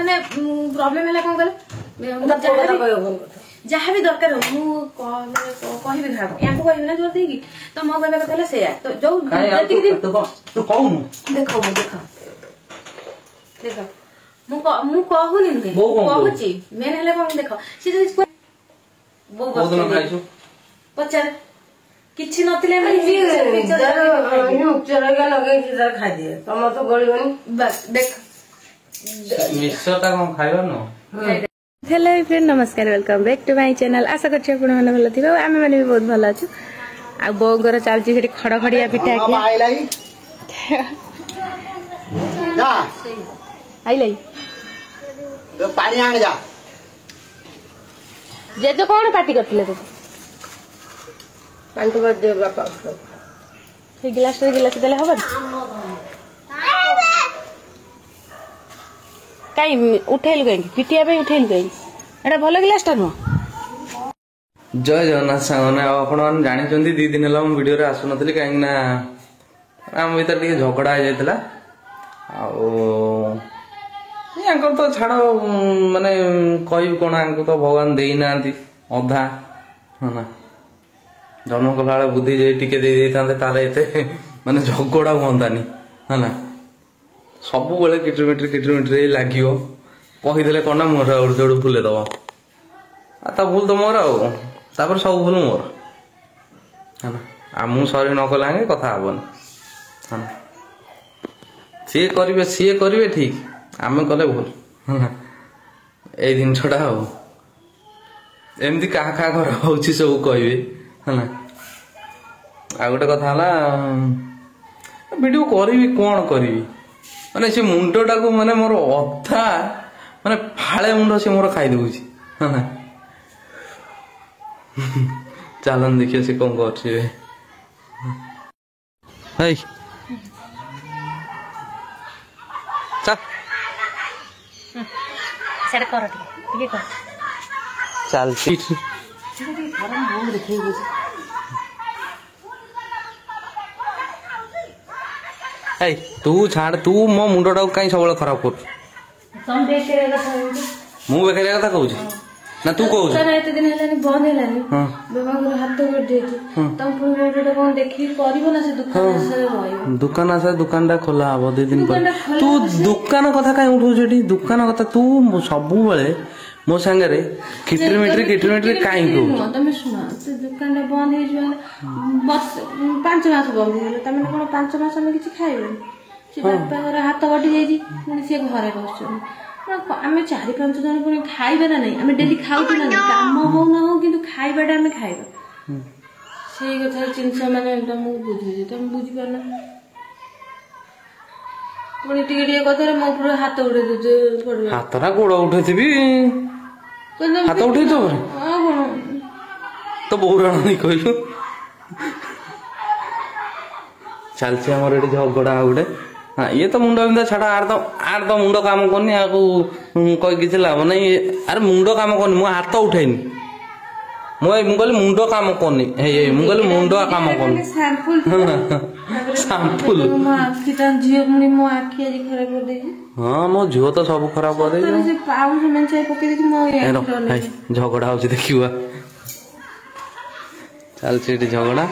माने प्रॉब्लम है कौन कहले जहाँ भी दरकार हो कहबी घाक या कहबी ना जोर देगी तो मो कहले कहले से तो जो तू कहू देखो देखो मु कहूनी नुहे कहूची मेन हेले कौन देख सी बो पचार किछि नथिले उपचार लगे खाई दिए तुम तो गलिबनी बस देख मिक्सरटा कौन खाइबा न हेलो फ्रेंड नमस्कार welcome back to my channel आशा करछि आपण माने भलो थिबा आमे माने भी बहुत भलो अछु आ बोंगर चालची सेठी खड़खड़िया पिठा के जा आइलै तो पानी आने जा जे जो कोन पार्टी करथिले तो पानी तो कर दे बापा से गिलास देले हबन काई उठेल गई पिटिया पे उठेल गई एटा भलो गिलास टा न जय जगन्नाथ सांगने आपण मान जानि चंदी 2 दिन हला हम वीडियो रे आसु नथली काई ना हम भीतर टिके झगड़ा हो जायतला आंकर तो छाड़ माने कह कौन आंको तो भगवान दे नांती अधा है जन्म कला बुद्धि जे टिके दे देता ताले एते माने झगड़ा हुंतानी है ना सब बेले किलोमीटर लगियो कहीदे कौन ना मोर जोड़ फुले दब आ भूल तो मोर आपर सब भूल मोर है ना आ मु सरी न कला कथा हबन है ना सी करे ठीक आम कले भूल है ना ए जिनसा हो एमती क्या घर हो सब कहे है ना आ गोटे कथा वीडियो करी कौन करी माने से मुंडटा को माने मोर अधा माने फाळे मुंड से मोर खाई दउछि चलन देखिए से कौन करछि हाय चल सेट कर ठीक कर चल ठीक गरम बहुत देखै ए तू छाड़ तू मो मुंडटा कहीं सब खराब कर तुम देख के कथा मु बेकरिया कथा कहूछि ना तू कहूछि सर एते दिन हेलानी बंद हेलानी बाबा को हाथ कर देती तुम पुन रेडीटा कोन देखि करबो ना से दुकान से रहइबो दुकान आसे दुकानटा खोला हबो 2 दिन पर तू दुकान कथा काई उठौ जेटी दुकान कथा तू सब बेले मो संगे किलोमीटर काई को तुम सुना से दुकानटा बंद हे जो बस 5 मास बंद हे तमे कोन 5 मास में किछि खाइबो से बापा हाथ कटि जाई पुनी से घरे बसछन आम 4-5 जन पुणी खाइबा ना नहीं आम डेली खाऊ ना काम हो ना हो कि खाइबाटा आम खाइबा से कथा जिनस माने तुमको बुझे तुम बुझी पारना पुणी टिके टिके कथा मो पूरा हाथ उठे दे हाथरा गोड़ उठेथिबी हाथ उठे तो तो बहु नहीं कहलु चलছে আমার এটি ঝগড়া গোটে हाँ ये तो मुंड बिंदा छाड़ा आर तो मुंड काम करनी आपको कह किसी लाभ नहीं अरे मुंड काम करनी मु हाथ उठेनी मुझे मुंड काम करनी मुझे मुंड काम करनी सैंपल हाँ मो झील तो सब खराब कर झगड़ा हो देखा चलছে झगड़ा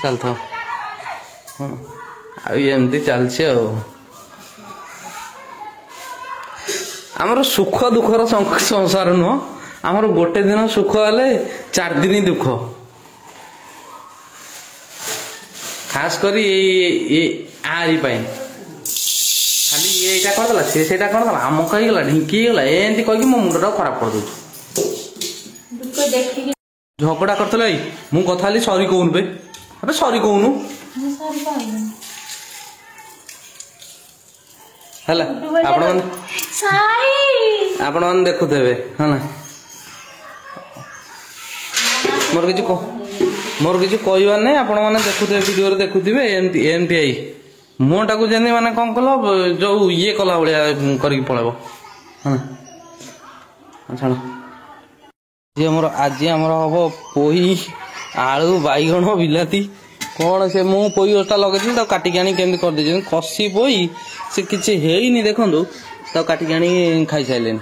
चल था एमती चलছে आमर सुख दुखर संसार नुह आमर गोटे दिन सुख हेले 4 दिन दुख खास करी आरी खाली ये करदेला सी से करदेला आम कहीगला ढिंकी गला एमती कहीकि मो मुंडटा खराब कर दे झगड़ा करते मु कथा सरी कहून बे अबे सॉरी कहूनु हला आपण मन देखुथे है ना मोर किसी कहबार नहीं आपण मैंने देखुथे वीडियो रे देखुथिबे एमती एमती आई मुटा को जेने माने कौन कल जो ये कला भाया करके पड़ेब है छाड़ जी आमर आज आमर हम पोई आलू बैगण बिलाती कौन से मु पोई ओटा लगे काटिक आनी केमती कर दे कसी पोई से किसी हेनी देखु तो काटिक आनी खाई सारे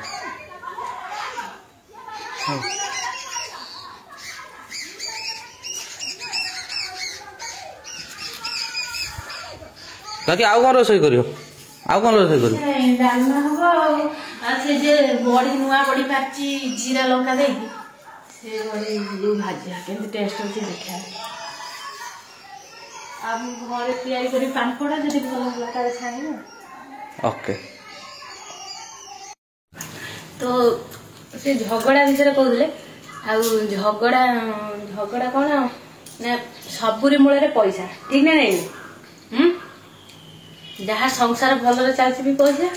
बाकी आउ कौन रोषे कर डालमा हम से जे बड़ी नुआ बड़ी पाची जीरा लंका दे से बड़ी भाजा केमती टेस्ट होची देखा अब घरे तैयारी करी पानपड़ा जदि भल लंका छाणी ओके तो से झगड़ा विषय कहते झगड़ा झगड़ा कौन ना सबुरी मूल पैसा ठीक ना नहीं जहाँ संसार भल चलती भी पैसा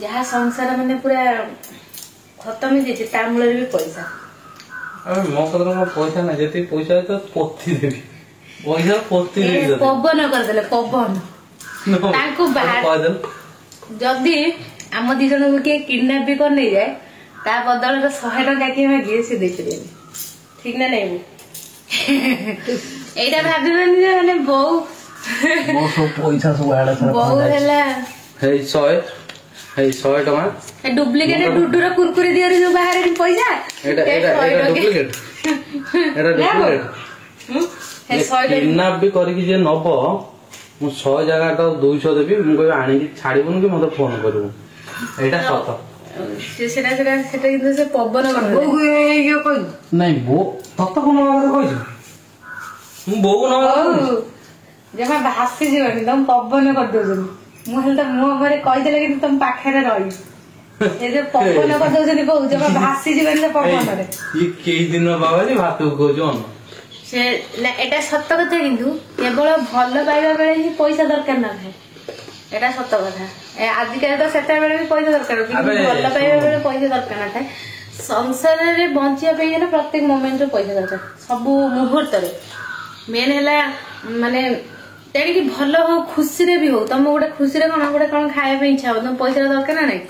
जहाँ संसार माने पूरा खत्म ही ता मूल भी पैसा अरे मो पैसा ना जी पैसा तो पोती देवी पैसा पोती पवन करदे पवन जदि आम दी जन को किए किडनाप भी कर नहीं जाए ता बदल 100 टका किए मागे से देखे ठीक ना नहीं एटा भाबिबनी जे माने बहु मो सब पैसा सब आड़ा सारा बहु हैला हे 100 टका डुप्लीकेट डुडुर कुरकुरी दियरी जो बाहर के पैसा एटा डुप्लीकेट हे 100 किडनैप भी करके जे नब मु 100 जगह तो 200 देबी मु कहि आनी कि छाड़ीबुन कि मते फोन करबु एटा सत सेटा किंतु से पवन कर ये कोई नहीं बो तत कोन बात कहि मु बो न जमा भासी जीवन तुम पवन कर दो मुझे तो मुह घरे कहीदेले कि तुम पाखे रही ए जो पवन कर दो बहु जमा भासी जीवन पवन रे ये कई दिन बाबा जी भात को जोन से ना एटा सत्य कथा किंतु केवल भल पाइबा बेले ही पैसा दरकार ना है एटा सत्य कथा आजिकल तो सेटा बेले भी पैसा दरकार किंतु भल पाइबा बेले पैसा दरकार ना थाए संसार रे बंचिया पे ना प्रत्येक मोमेंट रे पैसा दरकार सब मुहूर्त रे मेन हैला माने तेणिक भल हो खुशी रे भी हो तुम गोटे खुशी रे कौन खाया इच्छा हो तुम पैसा दरकार ना नहीं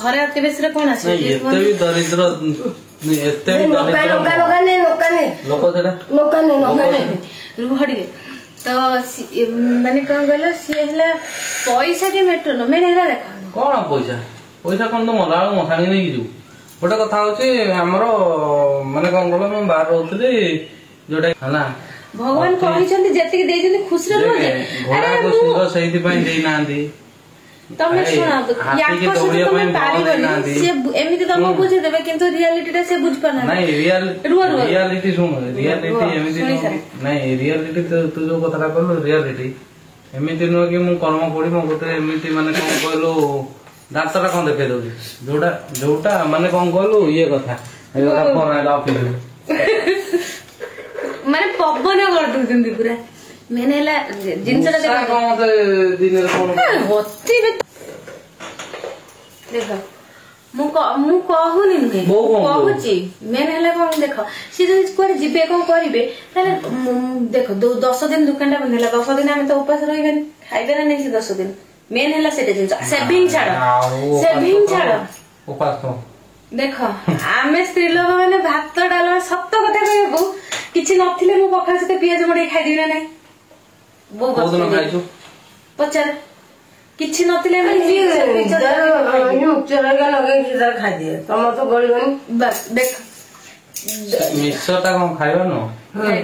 घरे अति बेसी कौन आस दरिद्र तो माने कौन कहल सी पैसा के मेटर न मेरे देखा कौन पैसा पैसा कौन तो मला मशाणी नहीं जीव गोटे कथा हूँ आमर माने कौन कहल मुझे बाहर रोली जोटा है भगवान कही जेतिक देइछन्ति खुश रे सुंदर से तमे सुना याको से तमे पारिबनी से एमिति तम बुझे देबे किंतु रियलिटी टा से बुझ पाना नहीं रियलिटी सुन रियलिटी एमिति नहीं रियलिटी तू जो कथा कहलो रियलिटी एमिति न कि मु कर्म पड़ी म गोटे एमिति माने कोन कहलो डाक्टर कोन देखे दो जोटा माने कोन कहलो ये कथा ए कथा फोन आइला ऑफिस माने पवन कर दउछन्ति पूरा मैंने ला जिनसटा देखा कौन दिन रे फोन होती बे देखो मु कहूनी नुहे कहूची मैंने ला कौन देखो सी जो कुआडे जिबे कौन करिवे ताले देखो 10 दिन दुकान टा बंदेला 10 दिन हम तो उपास रहिबेन खाइबे ना नहीं से 10 दिन मेन हैला सेटे जिंस सेविंग छाड़ उपास तो देखो आमे स्त्री लोक माने भात डालमा सत्य कथा कहबो किछि नथिले मु पखा सते पियाज मडे खाइ दिना नै पचार किछि नथिले खाइदिए तम तो गलिबनी बस देख मिक्सरटा कौन खाइबा न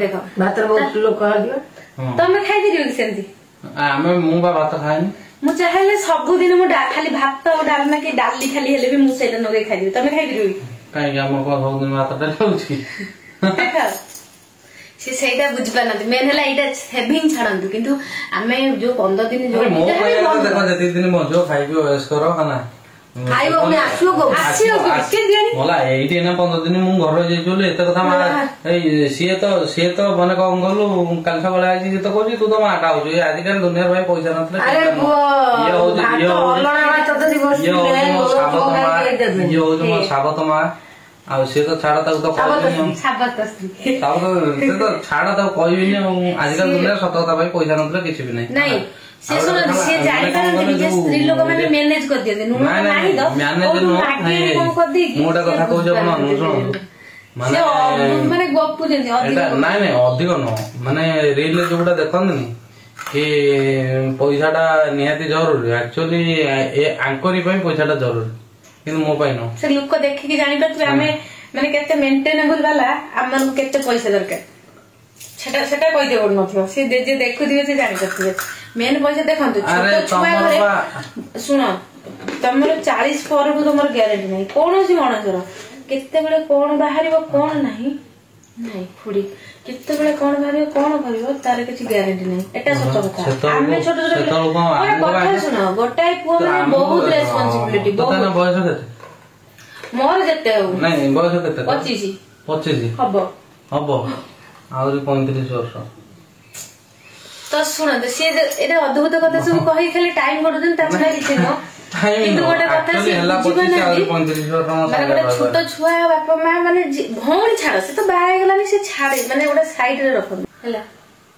देखो भात बहुत लोक खाइदियो तमे खाइ दियो सेंती आमे मु बा भात खाइनी मु चाहेले सब दिन मु खाली भात और डालना के डाली खाली हेले भी मु सेटा नगे खाइ दियो तमे खाइ दियो काई हम को सब दिन भात डाल होछि देखा से सेटा बुझ पाना मेन हला एटा सेविंग छाडंतु किंतु आमे जो 15 दिन जो मो देखो जति दिन बजो खाइबो एस करो खाना खाइबो ने आसियो के दियानी मला एइटे ना 15 दिन मु घर जे जोले एते कथा मा ए सिए तो माने कोन गलु काल सकाळे आजी जे तो कहू तू तो माटा हो जो आज काल दुनिया भाई पैसा नथले अरे ये हो अलना भात तो दिवस ये हो जो साबत मा आ से तो छाड़ा तो साबत से तो छाड़ा तो कहबिनी आजकल दुनिया सत कथा भाई पैसा नथले किछि भी नहीं से सुन से जाई पारन जे स्त्री लोक माने मैनेज कर दिए नु नाही दो मैनेज नो मोटा कथा कहू जे सुन ମାନେ ଗପୁଛନ୍ତି ଏଇଟା ନାଇଁ ନାଇଁ ଅଧିକ ନୁହଁ ମାନେ ରିଲରେ ଯୋଉଟା ଦେଖନ୍ତିନି କି ପଇସାଟା ନିହାତି ଜରୁରୀ ଆକ୍ଚୁଆଲି ଆଙ୍କରି ପାଇଁ ପଇସାଟା ଜରୁରୀ କିନ୍ତୁ ମୋ ପାଇଁ ନୁହଁ। ସେ ଲୋକ ଦେଖିକି ଜାଣିପାରୁଥିବେ ଆମେ ମାନେ କେତେ ମେଣ୍ଟେନେବୁଲ ବାଲା ଆମମାନଙ୍କୁ କେତେ ପଇସା ଦରକାର ସେଟା କହିତେ ପଡୁନଥିବ ସେ ଯିଏ ଦେଖୁଥିବେ ସେ ଜାଣିପାରୁଥିବେ ମେନ୍ ପଇସା ଦେଖନ୍ତୁ ଛୋଟ ଛୁଆ ଘରେ ଶୁଣ ତମର 40 ପରଠୁ ତମର ଗ୍ୟାରେଣ୍ଟି ନାହିଁ କୌଣସି ମଣିଷର କେତେବେଳେ କଣ ବାହାରିବ କଣ ନାହିଁ ନାଇଁ ଖୁଡି କେତେବେଳେ କଣ ବାହାରିବ କଣ କରିବ ତାର କିଛି ଗ୍ୟାରେଣ୍ଟି ନାହିଁ ଏଟା ସତ କଥା ଆମେ ଛୋଟ ଛୋଟ କଥା ଶୁଣ ଗୋଟାଏ ପୁଅ ମାନେ ବହୁତ ରେସ୍ପନ୍ସିବିଲିଟି ବୟସ କେତେ ମୋର ଯେତେ ହଉ ନାଇଁ ବୟସ କେତେ 25 ହବ ଆହୁରି 35 ବର୍ଷ ତ ଶୁଣନ୍ତୁ ସିଏ ଏଇଟା ଅଦ୍ଭୁତ କଥା ସବୁ କହି ଖାଲି ଟାଇମ କରୁଛନ୍ତି ତା ଛଡା କିଛି ନୁହଁ କିନ୍ତୁ ଗୋଟେ କଥା ସେ ବୁଝିପାରୁନାହାନ୍ତି ମାନେ ଗୋଟେ ଛୋଟ ଛୁଆ ବାପା ମା ମାନେ ଭଉଣୀ ଛାଡ ସେ ତ ବାହା ହେଇଗଲାନି ସେ ଛାଡେ ମାନେ ଗୋଟେ ସାଇଡରେ ରଖନ୍ତି ହେଲା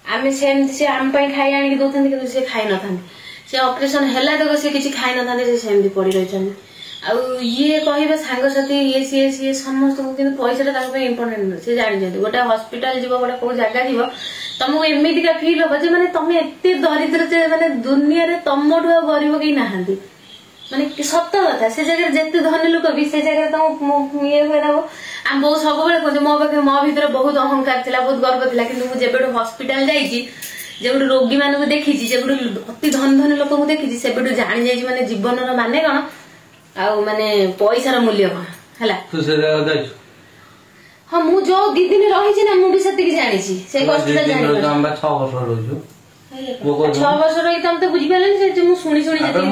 ଆମେ ସେମିତି ସେ ଆମ ପାଇଁ ଖାଇ ଆଣିକି ଦଉଛନ୍ତି କିନ୍ତୁ ସେ ଖାଇ ନଥାନ୍ତି ସେ ଅପରେସନ ହେଲା ତକ ସେ କିଛି ଖାଇ ନଥାନ୍ତି ସେ ସେମିତି ପଡି ରହିଛନ୍ତି ଆଉ ଇଏ କହିବେ ସାଙ୍ଗସାଥି ଇଏ ସିଏ ସମସ୍ତଙ୍କୁ କିନ୍ତୁ ପଇସାଟା ତାଙ୍କ ପାଇଁ ଇମ୍ପୋର୍ଟାଣ୍ଟ ନୁହେଁ ସେ ଜାଣିଛନ୍ତି ଗୋଟେ ହସ୍ପିଟାଲ ଯିବ ଗୋଟେ କୋଉ ଜାଗା ଯିବ ତମକୁ ଏମିତିକା ଫିଲ୍ ହବ ଯେ ମାନେ ତମେ ଏତେ ଦରିଦ୍ର ଯେ ମାନେ ଦୁନିଆରେ ତମଠୁ ଆଉ ଗରିବ କେହି ନାହାନ୍ତି ମାନେ ସତ କଥା ସେ ଜାଗାରେ ଯେତେ ଧନୀ ଲୋକ ବି ସେ ଜାଗାରେ ତମ ଇଏ ହୁଏ ତାକୁ ଆମ ବୋଉ ସବୁବେଳେ କୁହନ୍ତି ମୋ ପାଖରେ ମୋ ଭିତରେ ବହୁତ ଅହଙ୍କାର ଥିଲା ବହୁତ ଗର୍ବ ଥିଲା କିନ୍ତୁ ମୁଁ ଯେବେଠୁ ହସ୍ପିଟାଲ ଯାଇଛି ଯେବେଠୁ ରୋଗୀ ମାନଙ୍କୁ ଦେଖିଛି ଯେବେଠୁ ଅତି ଧନୀ ଲୋକଙ୍କୁ ଦେଖିଛି ସେବେଠୁ ଜାଣି ଯାଇଛି ମାନେ ଜୀବନର ମାନେ କଣ ଆଉ ମାନେ ପଇସାର ମୂଲ୍ୟ କଣ ହେଲା ହଁ ମୁଁ ଯୋଉ 2 ଦିନ ରହିଛି ନା ମୁଁ ବି ସେତିକି ଜାଣିଛି ସେଇ କଷ୍ଟଟା ଜାଣିଛି 6 ବର୍ଷ ରହିଛୁ 6 ବର୍ଷ ରହି ତମେ ତ ବୁଝିପାରିଲନି ସେ ମୁଁ ଶୁଣି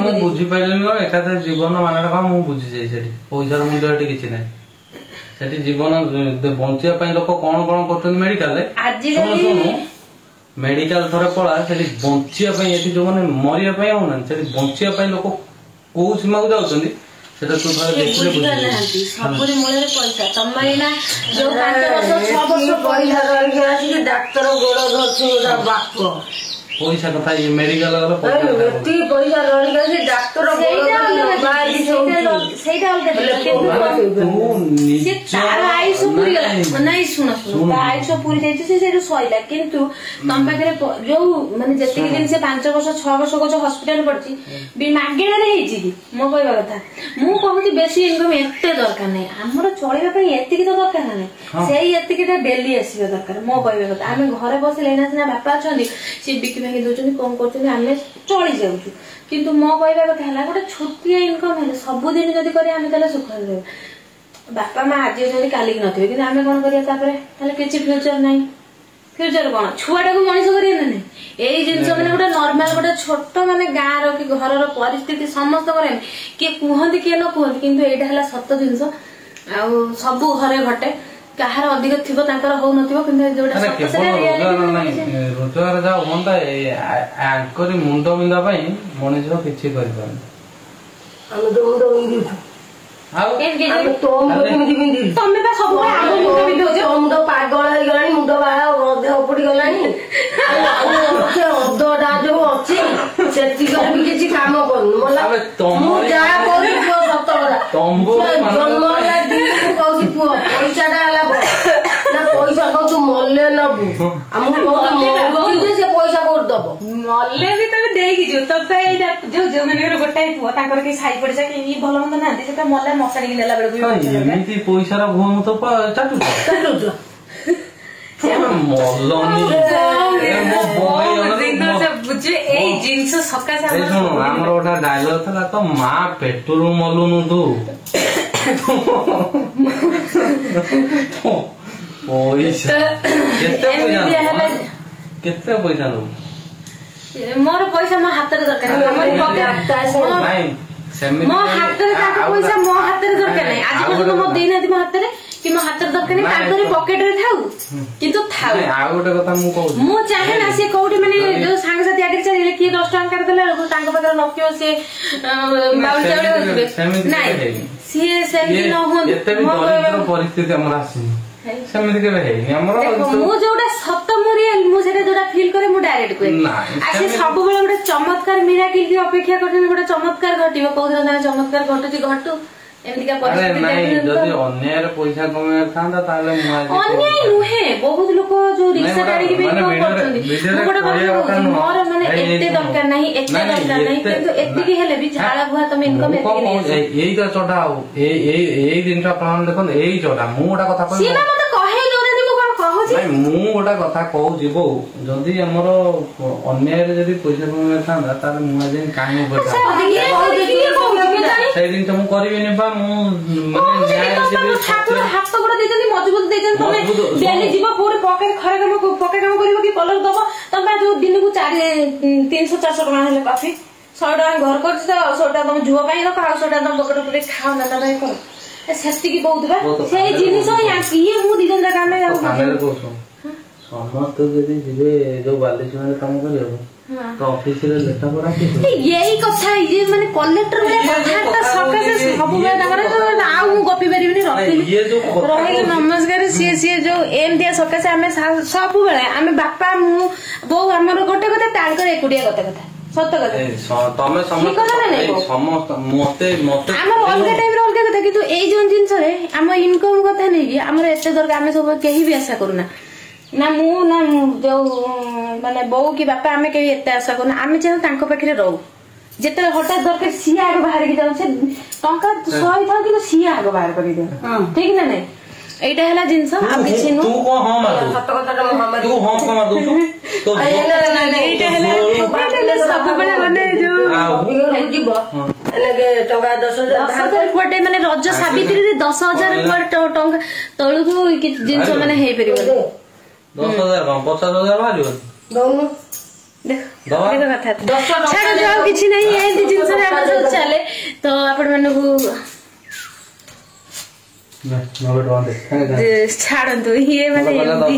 ମୁଁ ବୁଝିପାରିଲିନି ଏକାଥରେ ଜୀବନ ମାନେଟା କଣ ମୁଁ ବୁଝିଯାଇ ସେଠି ପଇସାର ମୂଲ୍ୟ ଏଠି କିଛି ନାହିଁ ସେଠି ଜୀବନ ବଞ୍ଚିବା ପାଇଁ ଲୋକ କଣ କଣ କରୁଛନ୍ତି ମେଡିକାଲରେ ମେଡିକାଲ ଥରେ ପଳା ସେଠି ବଞ୍ଚିବା ପାଇଁ ଏଠି ଯୋଉମାନେ ମରିବା ପାଇଁ ହଉନାହାନ୍ତି ସେଠି ବଞ୍ଚିବା ପାଇଁ ଲୋକ କୋଉ ସୀମାକୁ ଯାଉଛନ୍ତି ସେଟା ତୁ ଥରେ ଦେଖିଲେ ବୁଝିପାରୁନାହାନ୍ତି ସବୁରି ମୂଳରେ ପଇସା ତମେ ଏଇନା ଯୋଉ 5 ବର୍ଷ 6 ବର୍ଷ ପଇସା ଧରିକି ଆସିକି ଡାକ୍ତର ଗୋଡ ଧରୁଛି ବାପ ପଇସା କଥା ମେଡିକାଲ ଗଲେ ଏତିକି ପଇସା ଧରିକି ଆସି ଡାକ୍ତର ସେଇଟା ତାର ଆୟୁଷ ପୁରିଗଲା ନାଇଁ ଶୁଣ ତା ଆୟୁଷ ପୁରି ଯାଇଛି ସେ ସେଇଠୁ ସଇଲା କିନ୍ତୁ ତମ ପାଖରେ ଯୋଉ ମାନେ ଯେତିକି ଦିନ ସେ 5 ବର୍ଷ 6 ବର୍ଷ କହୁଛ ହସ୍ପିଟାଲ ପଡିଛି ବି ମାଗଣାରେ ହେଇଛି କି ମୋ କହିବା କଥା ମୁଁ କହୁଛି ବେଶୀ ଇନକମ୍ ଏତେ ଦରକାର ନାହିଁ ଆମର ଚଳିବା ପାଇଁ ଏତିକି ତ ଦରକାର ନାହିଁ ସେଇ ଏତିକିଟା ଡେଲି ଆସିବା ଦରକାର ମୋ କହିବା କଥା ଆମେ ଘରେ ବସିଲେ ଏଇନା ସିନା ବାପା ଅଛନ୍ତି ସେ ବିକି ଭାଙ୍ଗି ଦଉଛନ୍ତି କଣ କରୁଛନ୍ତି ଆମେ ଚଳି ଯାଉଛୁ କିନ୍ତୁ ମୋ କହିବା କଥା ହେଲା ଗୋଟେ ଛୋଟିଆ ଇନକମ୍ ହେଲେ ସବୁଦିନ ଯଦି କରିବା ଆମେ ତାହେଲେ ସୁଖରେ ରହିବା ବାପା ମା ଆଜି ଅଛନ୍ତି କାଲିକି ନଥିବେ କିନ୍ତୁ ଆମେ କଣ କରିବା ତାପରେ ତାହେଲେ କିଛି ଫ୍ୟୁଚର ନାହିଁ ଫ୍ୟୁଚର କଣ ଛୁଆଟାକୁ ମଣିଷ କରିବା ନା ନାହିଁ ଏଇ ଜିନିଷ ମାନେ ଗୋଟେ ନର୍ମାଲ ଗୋଟେ ଛୋଟ ମାନେ ଗାଁର କି ଘରର ପରିସ୍ଥିତି ସମସ୍ତଙ୍କର କିଏ କୁହନ୍ତି କିଏ ନ କୁହନ୍ତି କିନ୍ତୁ ଏଇଟା ହେଲା ସତ ଜିନିଷ ଆଉ ସବୁ ଘରେ ଘଟେ କାହାର ଅଧିକ ଥିବ ତାଙ୍କର ହଉନଥିବ କିନ୍ତୁ ଯୋଉଟା ରୋଜଗାର ଯାହା ହୁଅନ୍ତା ଆଙ୍କରି ମୁଣ୍ଡ ବିନ୍ଧା ପାଇଁ ମଣିଷ କିଛି କରିପାରୁନି ଆମେ ତ ମୁଣ୍ଡ ବିନ୍ଧୁଛୁ ତମେ ବା ସବୁବେଳେ ଆମ ମୁଣ୍ଡ ବିନ୍ଧୁଛ ତୋ ମୁଣ୍ଡ ପାଗଳ ହେଇଗଲାଣି ମୁଣ୍ଡ ବାହା ଦେହ ପଡିଗଲାଣି ଅଧଟା ଯୋଉ ଅଛି ସେତିକରେ ବି କିଛି କାମ କରୁନୁ ମୁଁ ଯାହା କହୁଛି ପୁଅ ସତ କଥା ଜନ୍ମ ହେଲା ଦିନକୁ କହୁଛି ପୁଅ ପଇସାଟା ହେଲା ନା ପଇସା କହୁଛୁ ମଲେ ନବୁ ଆମକୁ କହୁଛୁ ସେ ପଇସା କୋଉଠି ଦବ ମଲେ ବି ତମେ ଦେଇକି ଯିବ ତମେ ଏଇଟା ଯୋଉମାନଙ୍କର ଗୋଟାଏ ପୁଅ ତାଙ୍କର କେହି ସାଇ ପଡିଶା କେହି ଭଲ ମନ୍ଦ ନାହାନ୍ତି ସେଟା ମଲେ ମଶାଣିକି ନେଲା ବେଳକୁ ଏମିତି ପଇସାର ଭୁଲ ତ ଚାଟୁଛ ଏଇ ଜିନିଷ ସକାଶେ ଆମର ଗୋଟେ ଡାଇଲଗ ଥିଲା ତ ମା ପେଟରୁ ମଲୁନୁ ତୁ ପଇସା କେତେ ପଇସା ନବୁ ମୋର ପଇସା ମୋ ହାତରେ ଦରକାର ମୋ ହାତରେ ତାଙ୍କ ପଇସା ମୋ ହାତରେ ଦରକାର ନାହିଁ ଆଜି ପର୍ଯ୍ୟନ୍ତ ମୋ ଦେଇନାହାନ୍ତି ମୋ ହାତରେ କି ମୋ ହାତରେ ଦରକାର ନାହିଁ ତାଙ୍କରି ପକେଟରେ ଥାଉ କିନ୍ତୁ ଥାଉ ଆଉ ଗୋଟେ କଥା ମୁଁ କହୁଛି ମୁଁ ଚାହେଁ ନା ସିଏ କୋଉଠି ମାନେ ଯୋଉ ସାଙ୍ଗସାଥି ଆଗରେ ଚାଲିଲେ କିଏ 10 ଟଙ୍କା ଦେଲା ବେଳକୁ ତାଙ୍କ ପାଖରେ ନଥିବ ସିଏ ବାଉଳି ଚାଉଳି ହଉଥିବେ ନାଇଁ ସିଏ ସେମିତି ନ ହୁଅନ୍ତୁ ପରିସ୍ଥିତି ଆମର ଆସିନି ସେମିତି କେବେ ହେଇନି ଆମର ମୁଁ ଯୋଉଟା ସତ ମୁଁ ରିଏଲ ମୁଁ ସେଟା ଯୋଉଟା ଫିଲ୍ କରେ ମୁଁ ଡାଇରେକ୍ଟ କୁହେ ସେ ସବୁବେଳେ ଗୋଟେ ଚମତ୍କାର ମିରାକିଲ କି ଅପେକ୍ଷା କରୁଛନ୍ତି ଗୋଟେ ଚମତ୍କାର ଘଟିବ କୋଉଦିନ ଚମତ୍କାର ଘଟୁଛି ଘଟୁ ଏମିତିକା ଆରେ ପରିସ୍ଥିତି ନାଇଁ ଦେଖୁଛନ୍ତି ଯଦି ତ। ଅନ୍ୟାୟରେ ପଇସା କମେଇବାର ଥାନ୍ତା ତାହେଲେ ମୁଁ ଆଜି ଅନ୍ୟାୟ ନୁହେଁ, ବହୁତ ଲୋକ ଯୋଉ ରିକ୍ସା ନାଇଁ, ଗାଡିକି ବି ମାନେ କଣ ଭିଡିଓରେ- କରୁଛନ୍ତି। ଭିଡିଓରେ ମୁଁ ଗୋଟେ କଥା କହିବା କଥା କହୁଛି, ନୁହଁ। ମୋର ମାନେ ନାଇଁ, ଏତେ ଏଇ ଦରକାର ନାହିଁ, ଏତେ ନାଇଁ, ଦରକାର ନାହିଁ, ଏତେ- କିନ୍ତୁ ଏତିକି ହେଲେ ବି ଝାଳ ବୁହା ତମେ ଇନକମ୍ ମୁଁ କଣ ଏତିକି ନେଇ କହୁଛି, ଆସ। ଏଇଟା ଚଟା ଆଉ ଏଇ ଜିନିଷ ଆପଣ ଦେଖନ୍ତୁ ଏଇ ଚଟା ମୁଁ ଗୋଟେ କଥା ସିଏ କହିବି ବା ମତେ କହେଇ ଦଉନାହାନ୍ତି, ମୁଁ କଣ କହୁଛି। ନାଇଁ ମୁଁ ଗୋଟେ କଥା କହୁଛି ବୋଉ ଯଦି ଆମର ଅନ୍ୟାୟରେ ଯଦି ପଇସା କମେଇବାର ଥାନ୍ତା ତାହେଲେ ମୁଁ ଆଜି କାହିଁ ଉପରେ କିଏ କହୁଛି କେଜାଣି? ସେଇ ଜିନିଷ ମୁଁ କରିବିନି ବା ମୁଁ ମାନେ କହୁଛି ନ୍ୟାୟ ତମ ଯିବି ଠାକୁର ହାତ ଗୋଡ ଦେଇଛନ୍ତି, ମଜବୁତ ଦେଇଛନ୍ତି, ତମେ ମଜବୁତ, ଡେଲି ଯିବ କୋଉଠି ପକେଟ ଖରା କାମ ପକେଟ କାମ କରିବ କି କଲର ଦବ, ତମେ ବା ଯୋଉ ଦିନକୁ 300-400 ଟଙ୍କା ହେଲେ କଫି 100 ଟଙ୍କା ଘର କରୁଛି ତ, 100 ଟଙ୍କା ତମ ଝୁଅ ପାଇଁ ରଖ, ଆଉ 100 ଟଙ୍କା ତମ ପକେଟ ଉପରେ ଖାଅ ନା ପାଇଁ କର। ସେତିକି ବହୁତ ବା ବହୁତ ସେଇ ଖାଇବା ଜିନିଷ ବହୁତ। ଇଏ ମୁଁ ଦି ଜଣ ଯାକ ଆମେ ଆଉ ସାଙ୍ଗରେ କହୁଛୁ ସମସ୍ତେ ଯଦି ଯିବେ ଯୋଉ ବାଲିଚୁଣାରେ କାମ କରିବାକୁ ତ ଅଫିସରେ ଲେଖା ପଢା ଏଇ କଥା ଇଏ ମାନେ କଲେକ୍ଟର କଥାବାର୍ତ୍ତା ସକାଶେ ସବୁବେଳେ ତାଙ୍କର ଆଉ ମୁଁ ଗପି ପାରିବିନି, ରଖିଲି ଇଏ ଯୋଉ ରହିଲି ନମସ୍କାର। ସିଏ ଯୋଉ ଏମିତିଆ ସକାଶେ ଆମେ ସବୁବେଳେ ଆମେ ବାପା ମୁଁ ବୋଉ ଆମର ଗୋଟେ କଥା, ତାଙ୍କର ଏକୁଟିଆ ଗୋଟେ କଥା, ସତ କଥା। ତମେ ଠିକ କଥା ନା ନାଇଁ? ସମସ୍ତ ମତେ ଆମର ଅଲଗା ଟାଇପର ଅଲଗା କଥା, କିନ୍ତୁ ଏଇ ଯୋଉ ଜିନିଷରେ ଆମ ଇନକମ କଥା ନେଇକି ଆମର ଏତେ ଦରକାର ଆମେ ସବୁ କେହି ବି ଆଶା କରୁନା, ନା ମୁଁ ନା ଯୋଉ ମାନେ ବୋଉ କି ବାପା ଆମେ କେହି ଏତେ ଆଶା କରୁନା। ଆମେ ଚାହୁଁ ତାଙ୍କ ପାଖରେ ରହୁ, ଯେତେବେଳେ ହଠାତ୍ ଦରକାର ସିଏ ଆଗ ବାହାରିକି ଯାଉ, ସେ ଟଙ୍କା ସହିଥାଉ କିନ୍ତୁ ସିଏ ଆଗ ବାହାର କରିଦିଅ, ଠିକ ନା ନାଇଁ? ଏଇଟା ହେଲା ଜିନିଷ, ଆଉ କିଛି ତୁ ନୁହଁ। କଣ ହଁ ମାରୁ ସତ କଥାଟା ମୁଁ ତୁ ହଁ କଣ ମାରୁ ଏଇଟା ହେଲା ସବୁବେଳେ ମାନେ ଯୋଉ ଯିବ ଟଙ୍କା 10,000 କୁଆଡେ ମାନେ ରଜ ସାବିତ୍ରୀରେ 10,000 କୁଆଡେ ଟଙ୍କା ତଳୁକୁ କିଛି ଜିନିଷ ମାନେ ହେଇପାରିବନି। 10,000 କଣ 50,000 ବାହାରିବ ଦଉନୁ ଦେଖ କଥା ଛାଡନ୍ତୁ, ଆଉ କିଛି ନାହିଁ, ଏମିତି ଜିନିଷରେ ଆମର ସବୁ ଚାଲେ। ତ ଆପଣ ମାନଙ୍କୁ ଛାଡନ୍ତୁ, ଇଏ ମାନେ ଏମିତି